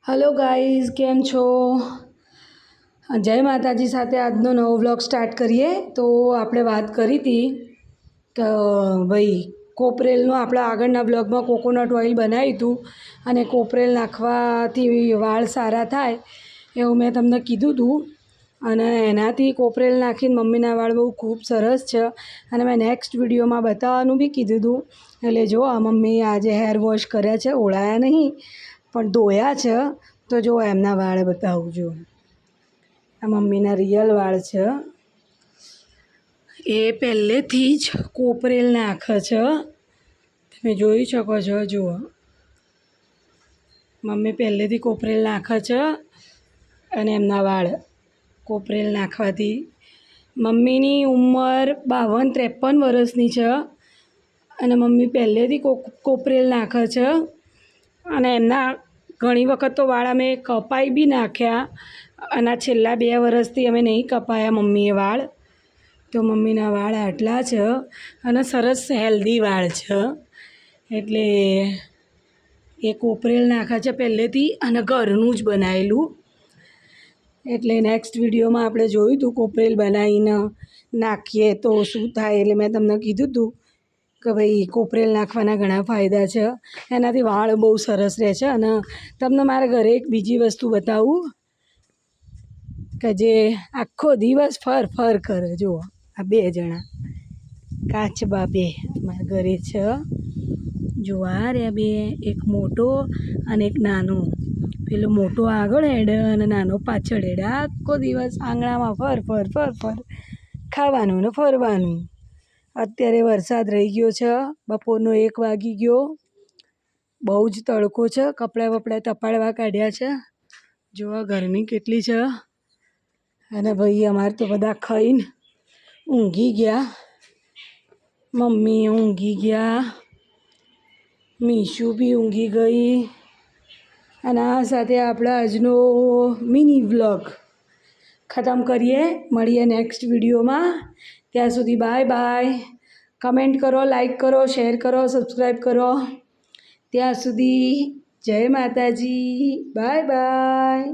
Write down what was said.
Hello guys केम छो जय माताजी साथे आजनो नवो व्लॉग स्टार्ट करिए। तो आपणे बात करी थी कि भाई कोपरेलनो आपणा आगळना व्लॉगमां कोकोनट ऑइल बनाव्युं हतुं अने कोपरेल नाखवाथी वाळ सारा थाय एवुं मैं तमने कीधुं हतुं अने एनाथी कोपरेल नाखीने मम्मीना वाळ बहु खूब सरस छे अने मैं नेक्स्ट विडियोमां बताववानुं बी कीधुं हतुं। एटले जो आ मम्मी आजे हेर वॉश कर्या छे, ओळाया नहीं पण धोया छे। तो जो एमना वाळ बतावुं जो आ मम्मीना रियल वाळ छे। ए पहेलेथी ज कोपरेल नाखे छे, तमे जोई शको छो। जुओ मम्मी पहेलेथी कोपरेल नाखे छे अने एमना वाळ कोपरेल नाखवाथी मम्मीनी उंमर 52-53 वर्षनी छे अने मम्मी पहेलेथी कोपरेल नाखे छे अने एमना घणी वखत तो वाळ अमे कपाई बी नाख्या अने छेल्ला 2 वर्षथी अमे नहीं कपाया मम्मीए वाळ। तो मम्मीना वाळ आटला छे अने सरस हेल्धी वाळ छे। एटले ए कोपरेल नाखे छे पहेलेथी अने घरनुं ज बनावेલું। एटले नेक्स्ट विडियोमां आपणे जोयुं हतुं कोपरेल बनावीने नाखीए तो शुं थाय। एटले मैं तमने कीधुं हतुं કે ભાઈ કોપરેલ નાખવાના ઘણા ફાયદા છે, એનાથી વાળ બહુ સરસ રહે છે। અને તમને મારા ઘરે એક બીજી વસ્તુ બતાવું કે જે આખો દિવસ ફર ફર કરે। જુઓ આ 2 જણા કાચબા 2 મારા ઘરે છે। જો આ રહ્યા 2, એક મોટો અને એક નાનો। પેલો મોટો આગળ હેડે અને નાનો પાછળ હેડે। આખો દિવસ આંગણામાં ફર ફર ફર ફર, ખાવાનું ને ફરવાનું। અત્યારે વરસાદ રહી ગયો છે, બપોરનો 1 વાગી ગયો। બહુ જ તડકો છે, કપડાં બપડા તપાડવા કાઢ્યા છે। જોવા ગરમી કેટલી છે। અને ભાઈ અમારે તો બધા ખાઈને ઊંઘી ગયા। મમ્મી ઊંઘી ગયા, મીશુ બી ઊંઘી ગઈ। અને આ સાથે આપણે આજનો મિની વ્લોગ ख़त्म करिए। મળીએ નેક્સ્ટ વિડીયોમાં। ત્યાં સુધી બાય બાય। कमेंट करो, लाइक करो, शेर करो, सब्सक्राइब करो। ત્યાં સુધી જય માતાજી, બાય બાય।